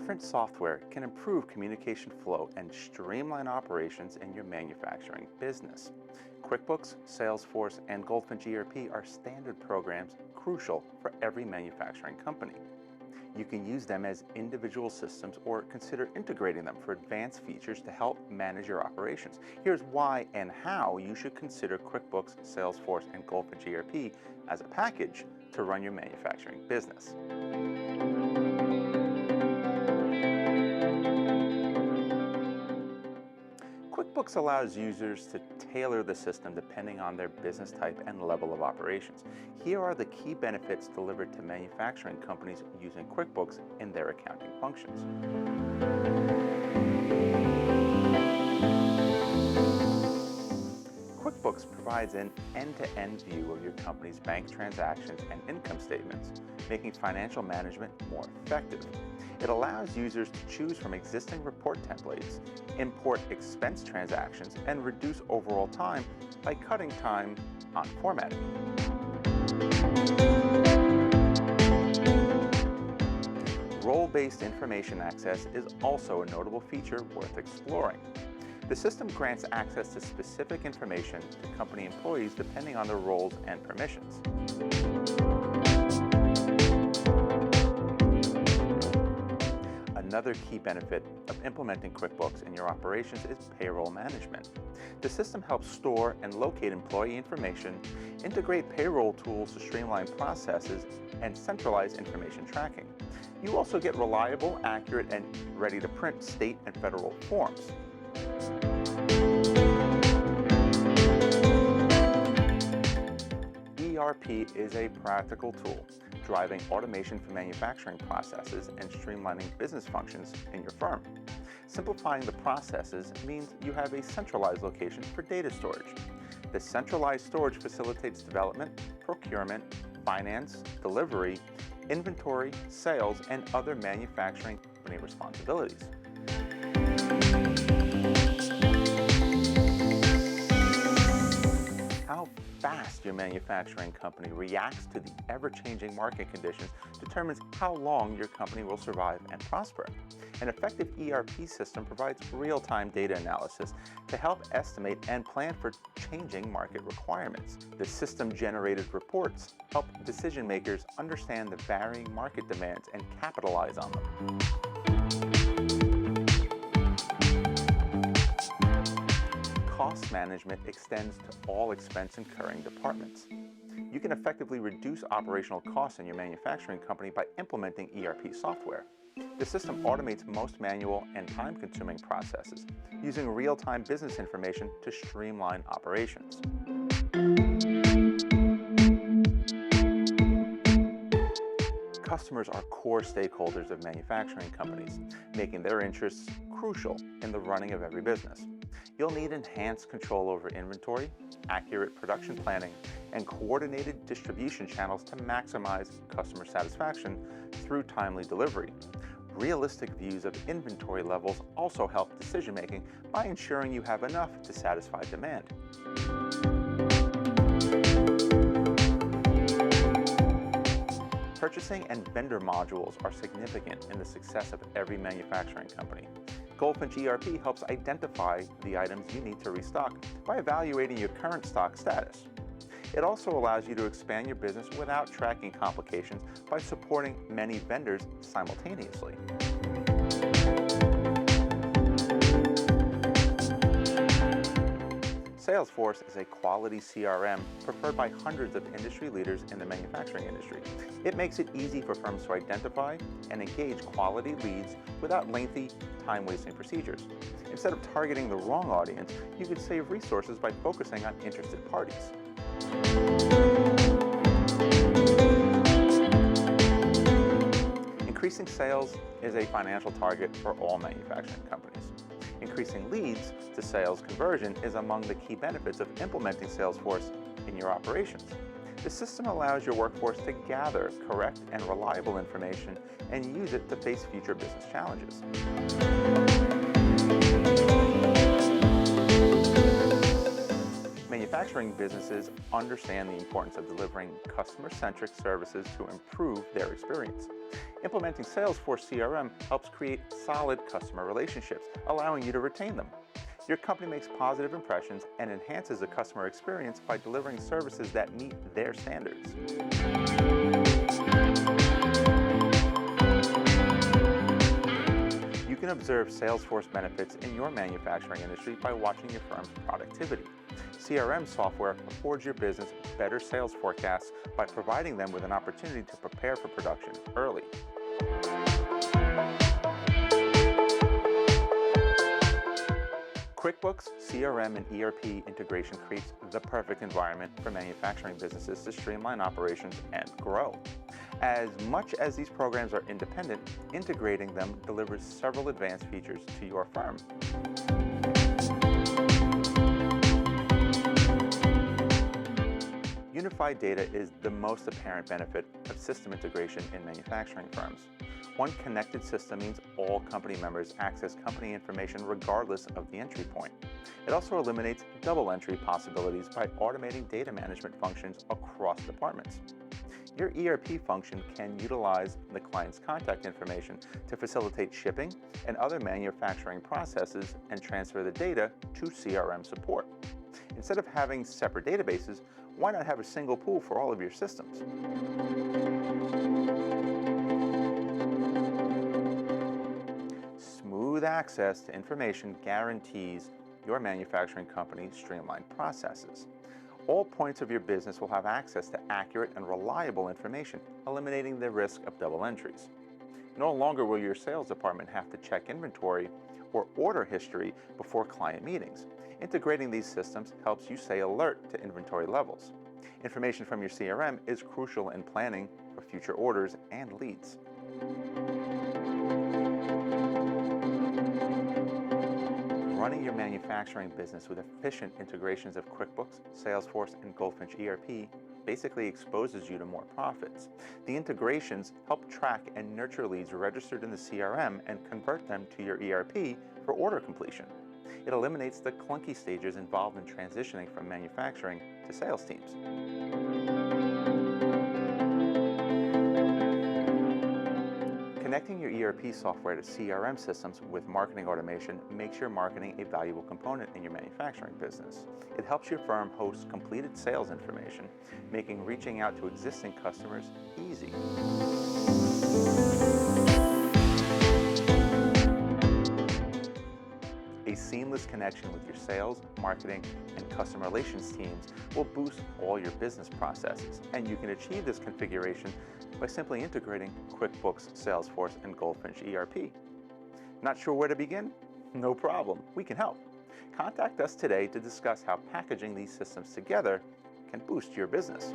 Different software can improve communication flow and streamline operations in your manufacturing business. QuickBooks, Salesforce, and GoldFinch ERP are standard programs crucial for every manufacturing company. You can use them as individual systems or consider integrating them for advanced features to help manage your operations. Here's why and how you should consider QuickBooks, Salesforce, and GoldFinch ERP as a package to run your manufacturing business. QuickBooks allows users to tailor the system depending on their business type and level of operations. Here are the key benefits delivered to manufacturing companies using QuickBooks in their accounting functions. QuickBooks provides an end-to-end view of your company's bank transactions and income statements, making financial management more effective. It allows users to choose from existing report templates, import expense transactions, and reduce overall time by cutting time on formatting. Role-based information access is also a notable feature worth exploring. The system grants access to specific information to company employees depending on their roles and permissions. Another key benefit of implementing QuickBooks in your operations is payroll management. The system helps store and locate employee information, integrate payroll tools to streamline processes, and centralize information tracking. You also get reliable, accurate, and ready-to-print state and federal forms. ERP is a practical tool, driving automation for manufacturing processes and streamlining business functions in your firm. Simplifying the processes means you have a centralized location for data storage. The centralized storage facilitates development, procurement, finance, delivery, inventory, sales, and other manufacturing company responsibilities. How fast your manufacturing company reacts to the ever-changing market conditions determines how long your company will survive and prosper. An effective ERP system provides real-time data analysis to help estimate and plan for changing market requirements. The system-generated reports help decision-makers understand the varying market demands and capitalize on them. Cost management extends to all expense-incurring departments. You can effectively reduce operational costs in your manufacturing company by implementing ERP software. The system automates most manual and time-consuming processes, using real-time business information to streamline operations. Customers are core stakeholders of manufacturing companies, making their interests crucial in the running of every business. You'll need enhanced control over inventory, accurate production planning, and coordinated distribution channels to maximize customer satisfaction through timely delivery. Realistic views of inventory levels also help decision-making by ensuring you have enough to satisfy demand. Purchasing and vendor modules are significant in the success of every manufacturing company. GoldFinch ERP helps identify the items you need to restock by evaluating your current stock status. It also allows you to expand your business without tracking complications by supporting many vendors simultaneously. Salesforce is a quality CRM preferred by hundreds of industry leaders in the manufacturing industry. It makes it easy for firms to identify and engage quality leads without lengthy, time-wasting procedures. Instead of targeting the wrong audience, you could save resources by focusing on interested parties. Increasing sales is a financial target for all manufacturing companies. Increasing leads to sales conversion is among the key benefits of implementing Salesforce in your operations. The system allows your workforce to gather correct and reliable information and use it to face future business challenges. Manufacturing businesses understand the importance of delivering customer-centric services to improve their experience. Implementing Salesforce CRM helps create solid customer relationships, allowing you to retain them. Your company makes positive impressions and enhances the customer experience by delivering services that meet their standards. You can observe Salesforce benefits in your manufacturing industry by watching your firm's productivity. CRM software affords your business better sales forecasts by providing them with an opportunity to prepare for production early. QuickBooks, CRM, and ERP integration creates the perfect environment for manufacturing businesses to streamline operations and grow. As much as these programs are independent, integrating them delivers several advanced features to your firm. Unified data is the most apparent benefit of system integration in manufacturing firms. One connected system means all company members access company information regardless of the entry point. It also eliminates double entry possibilities by automating data management functions across departments. Your ERP function can utilize the client's contact information to facilitate shipping and other manufacturing processes and transfer the data to CRM support. Instead of having separate databases, why not have a single pool for all of your systems? Smooth access to information guarantees your manufacturing company's streamlined processes. All points of your business will have access to accurate and reliable information, eliminating the risk of double entries. No longer will your sales department have to check inventory or order history before client meetings. Integrating these systems helps you stay alert to inventory levels. Information from your CRM is crucial in planning for future orders and leads. Running your manufacturing business with efficient integrations of QuickBooks, Salesforce, and GoldFinch ERP basically exposes you to more profits. The integrations help track and nurture leads registered in the CRM and convert them to your ERP for order completion. It eliminates the clunky stages involved in transitioning from manufacturing to sales teams. Connecting your ERP software to CRM systems with marketing automation makes your marketing a valuable component in your manufacturing business. It helps your firm host completed sales information, making reaching out to existing customers easy. A seamless connection with your sales, marketing, and customer relations teams will boost all your business processes, and you can achieve this configuration by simply integrating QuickBooks, Salesforce, and GoldFinch ERP. Not sure where to begin? No problem, we can help. Contact us today to discuss how packaging these systems together can boost your business.